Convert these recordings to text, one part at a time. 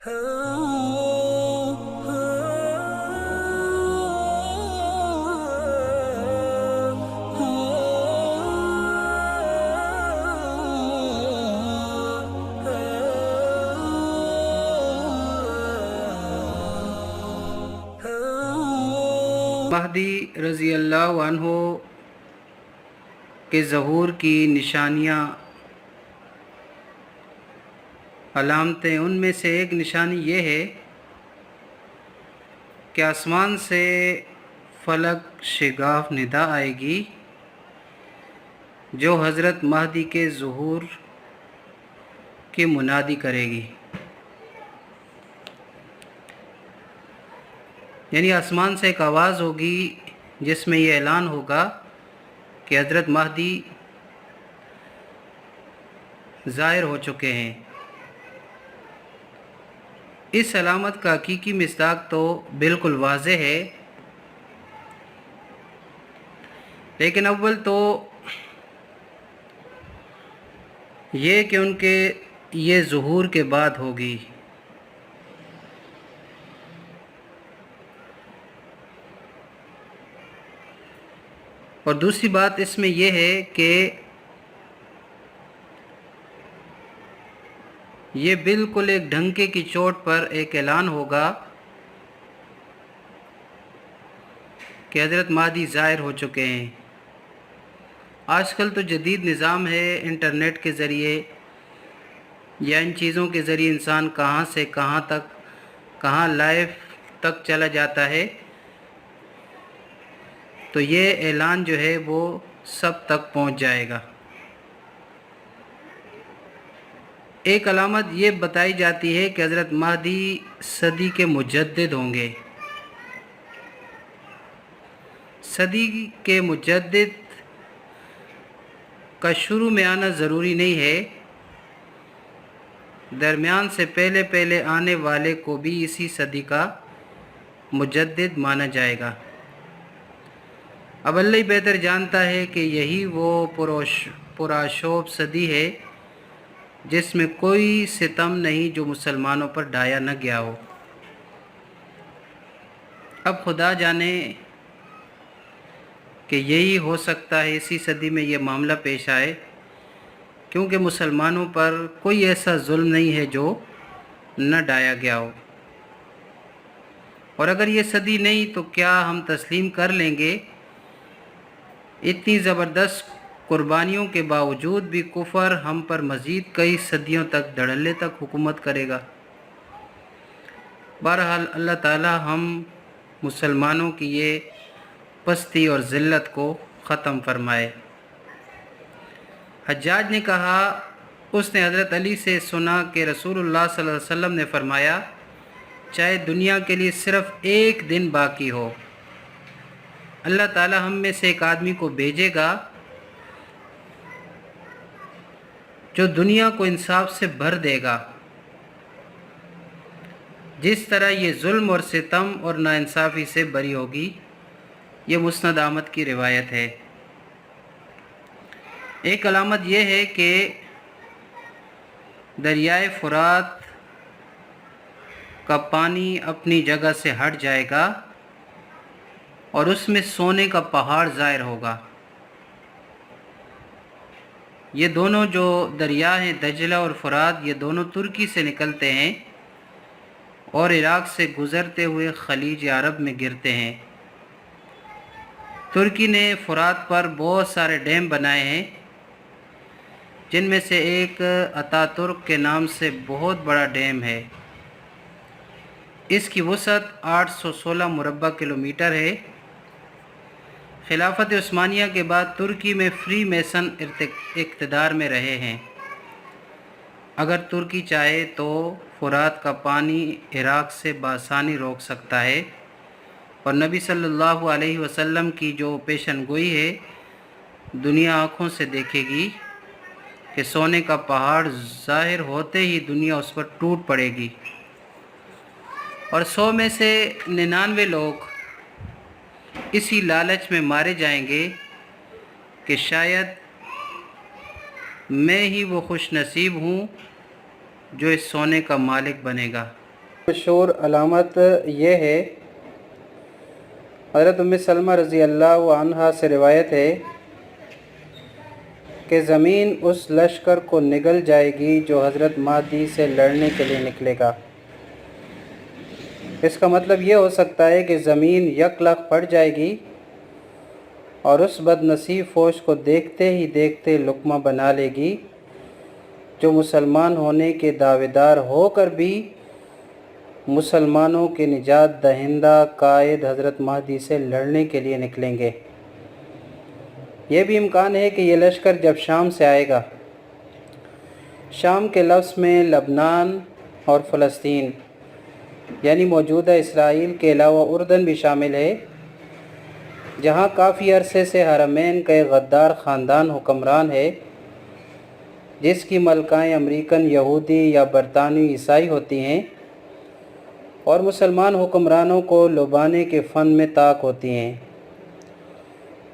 مہدی رضی اللہ عنہ کے ظہور کی نشانیاں، علامتیں، ان میں سے ایک نشانی یہ ہے کہ آسمان سے فلک شگاف ندا آئے گی جو حضرت مہدی کے ظہور کی منادی کرے گی۔ یعنی آسمان سے ایک آواز ہوگی جس میں یہ اعلان ہوگا کہ حضرت مہدی ظاہر ہو چکے ہیں۔ اس علامت کا حقیقی مصداق تو بالکل واضح ہے، لیکن اول تو یہ کہ ان کے یہ ظہور کے بعد ہوگی۔ اور دوسری بات اس میں یہ ہے کہ یہ بالکل ایک ڈھنکے کی چوٹ پر ایک اعلان ہوگا کہ حضرت مہدی ظاہر ہو چکے ہیں۔ آج کل تو جدید نظام ہے، انٹرنیٹ کے ذریعے یا ان چیزوں کے ذریعے انسان کہاں سے کہاں تک، کہاں لائیو تک چلا جاتا ہے، تو یہ اعلان جو ہے وہ سب تک پہنچ جائے گا۔ ایک علامت یہ بتائی جاتی ہے کہ حضرت مہدی صدی کے مجدد ہوں گے۔ صدی کے مجدد کا شروع میں آنا ضروری نہیں ہے، درمیان سے پہلے پہلے آنے والے کو بھی اسی صدی کا مجدد مانا جائے گا۔ اب اللہ ہی بہتر جانتا ہے کہ یہی وہ پرآشوب صدی ہے جس میں کوئی ستم نہیں جو مسلمانوں پر ڈھایا نہ گیا ہو۔ اب خدا جانے کہ یہی ہو سکتا ہے اسی صدی میں یہ معاملہ پیش آئے، کیونکہ مسلمانوں پر کوئی ایسا ظلم نہیں ہے جو نہ ڈھایا گیا ہو۔ اور اگر یہ صدی نہیں تو کیا ہم تسلیم کر لیں گے؟ اتنی زبردست قربانیوں کے باوجود بھی کفر ہم پر مزید کئی صدیوں تک دھڑلے تک حکومت کرے گا۔ بہرحال اللہ تعالی ہم مسلمانوں کی یہ پستی اور ذلت کو ختم فرمائے۔ حجاج نے کہا، اس نے حضرت علی سے سنا کہ رسول اللہ صلی اللہ علیہ وسلم نے فرمایا، چاہے دنیا کے لیے صرف ایک دن باقی ہو، اللہ تعالی ہم میں سے ایک آدمی کو بھیجے گا جو دنیا کو انصاف سے بھر دے گا، جس طرح یہ ظلم اور ستم اور ناانصافی سے بری ہوگی۔ یہ مسند احمد کی روایت ہے۔ ایک علامت یہ ہے کہ دریائے فرات کا پانی اپنی جگہ سے ہٹ جائے گا اور اس میں سونے کا پہاڑ ظاہر ہوگا۔ یہ دونوں جو دریا ہیں، دجلہ اور فرات، یہ دونوں ترکی سے نکلتے ہیں اور عراق سے گزرتے ہوئے خلیج عرب میں گرتے ہیں۔ ترکی نے فرات پر بہت سارے ڈیم بنائے ہیں، جن میں سے ایک اتاترک کے نام سے بہت بڑا ڈیم ہے۔ اس کی وسعت 816 مربع کلومیٹر ہے۔ خلافت عثمانیہ کے بعد ترکی میں فری میسن اقتدار میں رہے ہیں۔ اگر ترکی چاہے تو فرات کا پانی عراق سے بآسانی روک سکتا ہے، اور نبی صلی اللہ علیہ وسلم کی جو پیشن گوئی ہے، دنیا آنکھوں سے دیکھے گی کہ سونے کا پہاڑ ظاہر ہوتے ہی دنیا اس پر ٹوٹ پڑے گی، اور 100 میں سے 99 لوگ اسی لالچ میں مارے جائیں گے کہ شاید میں ہی وہ خوش نصیب ہوں جو اس سونے کا مالک بنے گا۔ مشہور علامت یہ ہے، حضرت ام سلمہ رضی اللہ عنہا سے روایت ہے کہ زمین اس لشکر کو نگل جائے گی جو حضرت مہدی سے لڑنے کے لیے نکلے گا۔ اس کا مطلب یہ ہو سکتا ہے کہ زمین یک لخت پھٹ جائے گی اور اس بد نصیب فوج کو دیکھتے ہی دیکھتے لقمہ بنا لے گی جو مسلمان ہونے کے دعوے دار ہو کر بھی مسلمانوں کے نجات دہندہ قائد حضرت مہدی سے لڑنے کے لیے نکلیں گے۔ یہ بھی امکان ہے کہ یہ لشکر جب شام سے آئے گا، شام کے لفظ میں لبنان اور فلسطین یعنی موجودہ اسرائیل کے علاوہ اردن بھی شامل ہے، جہاں کافی عرصے سے حرمین کا ایک غدار خاندان حکمران ہے جس کی ملکائیں امریکن یہودی یا برطانوی عیسائی ہوتی ہیں اور مسلمان حکمرانوں کو لبانے کے فن میں طاق ہوتی ہیں،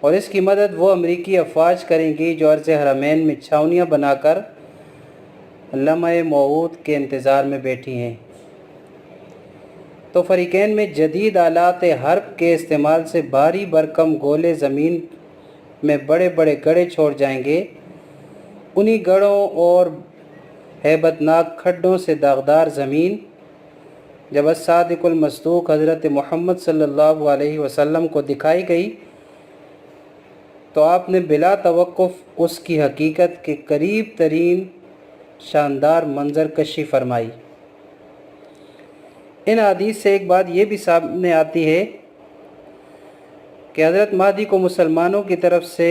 اور اس کی مدد وہ امریکی افواج کریں گی جو عرض حرمین میں چھاؤنیاں بنا کر لمحہ موعود کے انتظار میں بیٹھی ہیں۔ تو فریقین میں جدید آلات حرب کے استعمال سے بھاری بھرکم گولے زمین میں بڑے بڑے گڑھے چھوڑ جائیں گے۔ انہی گڑھوں اور ہیبتناک کھڈوں سے داغدار زمین جب الصادق المصدوق حضرت محمد صلی اللہ علیہ وسلم کو دکھائی گئی تو آپ نے بلا توقف اس کی حقیقت کے قریب ترین شاندار منظر کشی فرمائی۔ ان حدیث سے ایک بات یہ بھی سامنے آتی ہے کہ حضرت مہدی کو مسلمانوں کی طرف سے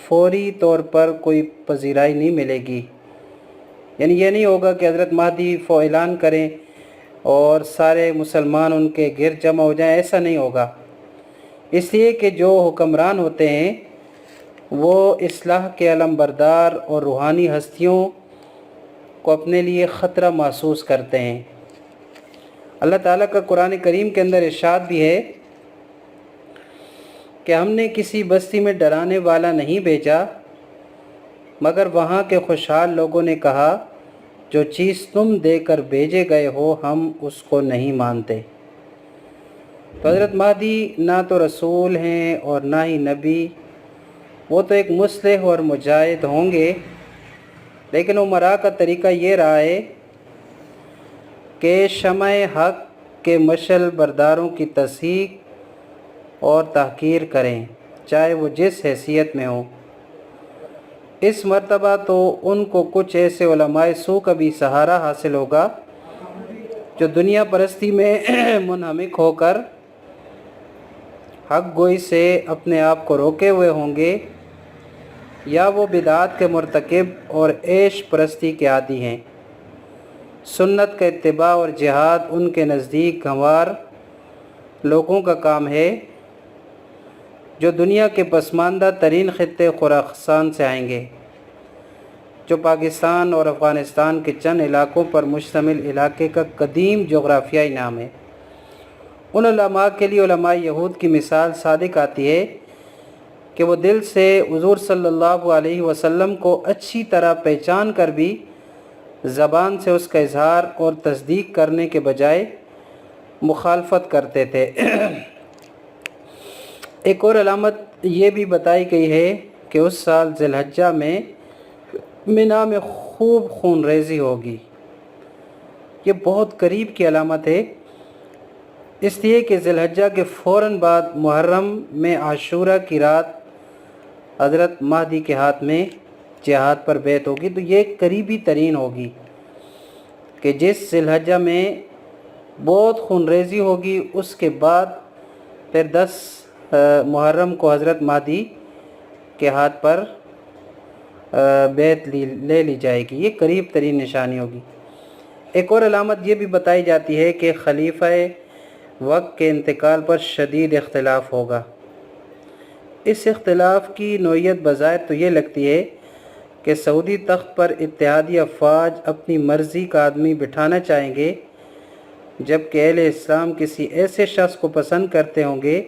فوری طور پر کوئی پذیرائی نہیں ملے گی، یعنی یہ نہیں ہوگا کہ حضرت مہدی اعلان کریں اور سارے مسلمان ان کے گرد جمع ہو جائیں، ایسا نہیں ہوگا، اس لیے کہ جو حکمران ہوتے ہیں وہ اصلاح کے علم بردار اور روحانی ہستیوں کو اپنے لیے خطرہ محسوس کرتے ہیں۔ اللہ تعالیٰ کا قرآن کریم کے اندر ارشاد بھی ہے کہ ہم نے کسی بستی میں ڈرانے والا نہیں بھیجا مگر وہاں کے خوشحال لوگوں نے کہا جو چیز تم دے کر بھیجے گئے ہو ہم اس کو نہیں مانتے۔ تو حضرت مہدی نہ تو رسول ہیں اور نہ ہی نبی، وہ تو ایک مصلح اور مجاہد ہوں گے، لیکن عمراء کا طریقہ یہ رہا ہے کہ شمع حق کے مشعل برداروں کی تصحیح اور تحقیر کریں، چاہے وہ جس حیثیت میں ہوں۔ اس مرتبہ تو ان کو کچھ ایسے علماء سو کا بھی سہارا حاصل ہوگا جو دنیا پرستی میں منہمک ہو کر حق گوئی سے اپنے آپ کو روکے ہوئے ہوں گے، یا وہ بدعات کے مرتکب اور عیش پرستی کے عادی ہیں۔ سنت کا اتباع اور جہاد ان کے نزدیک گنوار لوگوں کا کام ہے جو دنیا کے پسماندہ ترین خطے خراسان سے آئیں گے، جو پاکستان اور افغانستان کے چند علاقوں پر مشتمل علاقے کا قدیم جغرافیائی نام ہے۔ ان علماء کے لیے علماء یہود کی مثال صادق آتی ہے کہ وہ دل سے حضور صلی اللہ علیہ وسلم کو اچھی طرح پہچان کر بھی زبان سے اس کا اظہار اور تصدیق کرنے کے بجائے مخالفت کرتے تھے۔ ایک اور علامت یہ بھی بتائی گئی ہے کہ اس سال ذی الحجہ میں منا میں خوب خون ریزی ہوگی۔ یہ بہت قریب کی علامت ہے، اس لیے کہ ذی الحجہ کے فوراً بعد محرم میں عاشورہ کی رات حضرت مہدی کے ہاتھ میں جہاد پر بیعت ہوگی، تو یہ قریبی ترین ہوگی کہ جس ذی الحجہ میں بہت خون ریزی ہوگی اس کے بعد پھر 10 محرم کو حضرت مہدی کے ہاتھ پر بیعت لے لی جائے گی، یہ قریب ترین نشانی ہوگی۔ ایک اور علامت یہ بھی بتائی جاتی ہے کہ خلیفہ وقت کے انتقال پر شدید اختلاف ہوگا۔ اس اختلاف کی نوعیت بظاہر تو یہ لگتی ہے کہ سعودی تخت پر اتحادی افواج اپنی مرضی کا آدمی بٹھانا چاہیں گے، جبکہ اہل اسلام کسی ایسے شخص کو پسند کرتے ہوں گے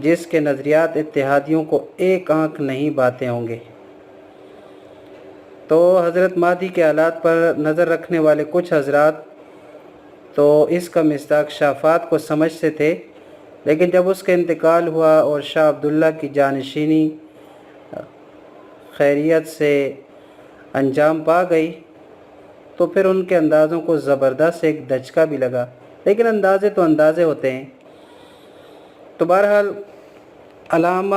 جس کے نظریات اتحادیوں کو ایک آنکھ نہیں باتیں ہوں گے۔ تو حضرت مہدی کے حالات پر نظر رکھنے والے کچھ حضرات تو اس کا مصداق شافات کو سمجھتے تھے، لیکن جب اس کا انتقال ہوا اور شاہ عبداللہ کی جانشینی خیریت سے انجام پا گئی تو پھر ان کے اندازوں کو زبردست ایک دھچکا بھی لگا، لیکن اندازے تو اندازے ہوتے ہیں۔ تو بہرحال علامہ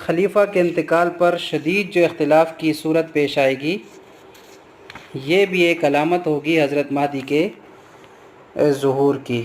خلیفہ کے انتقال پر شدید جو اختلاف کی صورت پیش آئے گی، یہ بھی ایک علامت ہوگی حضرت مہدی کے ظہور کی۔